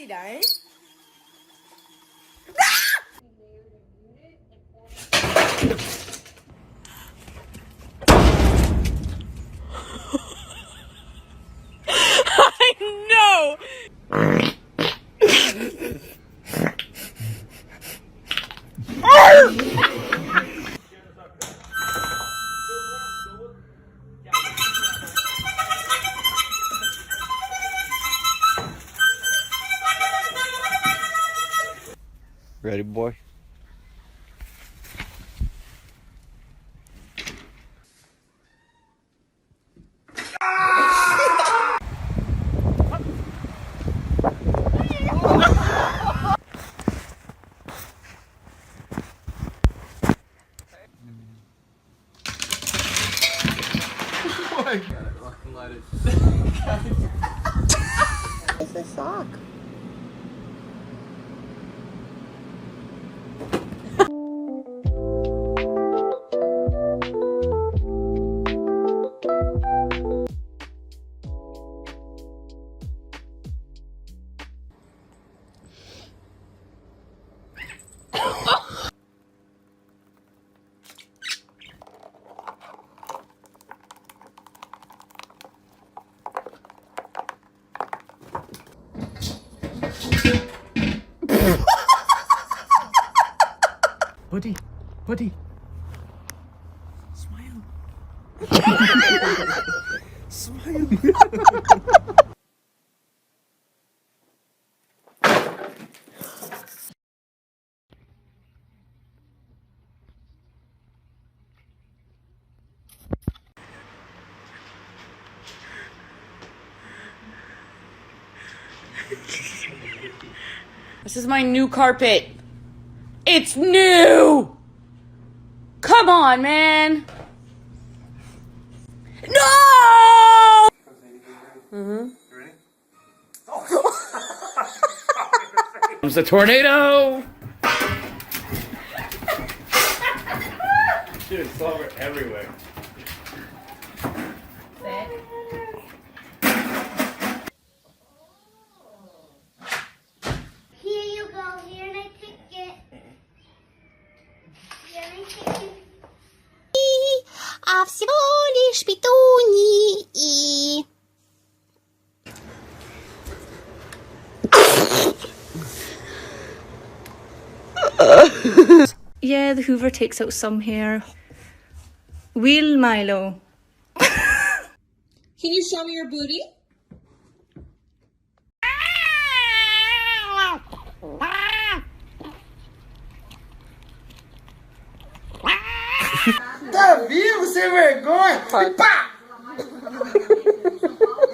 tirar, ¿eh? I know! Ready, boy? It's a sock. Buddy, buddy. Smile. Smile. This is my new carpet. It's new! Come on, man! No! Comes the tornado! Dude, it's over everywhere. Here you go. Here and I take it. Here and I take it. А всего лишь петунии. Yeah, the Hoover takes out some hair. Wheel Milo. Can you show me your booty? Tá vivo, sem vergonha? E pá!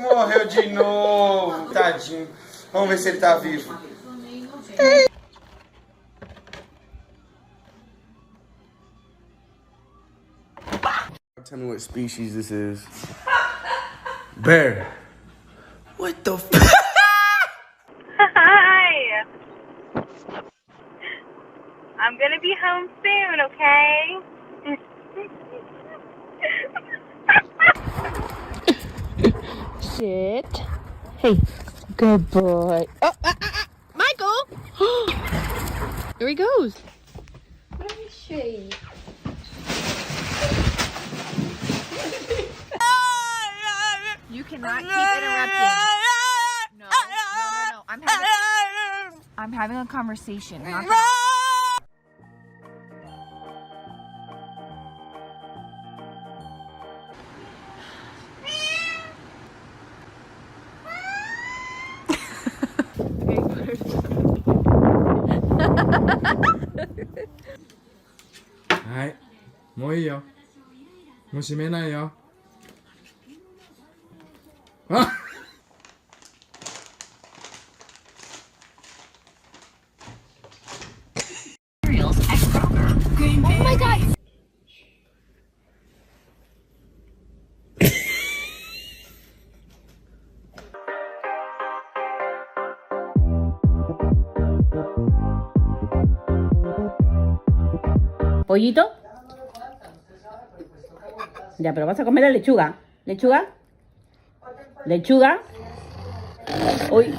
Morreu de novo, tadinho. Vamos ver se ele tá vivo. Tell me what species this is. Bear. What the f? Hi. I'm gonna be home soon, okay? Sit. Hey, good boy. Oh, Michael! There he goes. Let me shave. You cannot keep interrupting. No. I'm having a conversation. Not that. Alright. 뭐예요? 뭐 심해나요? Oh my god! ¿Pollito? Ya, pero vas a comer la lechuga. ¿Lechuga? ¿Lechuga? Uy.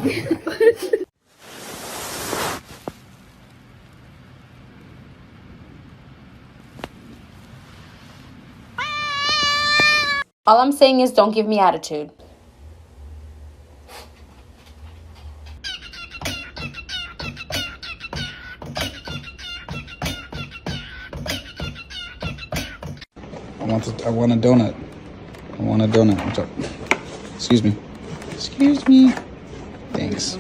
All I'm saying is don't give me attitude. I want a donut. I want a donut. Excuse me. Excuse me. Thanks.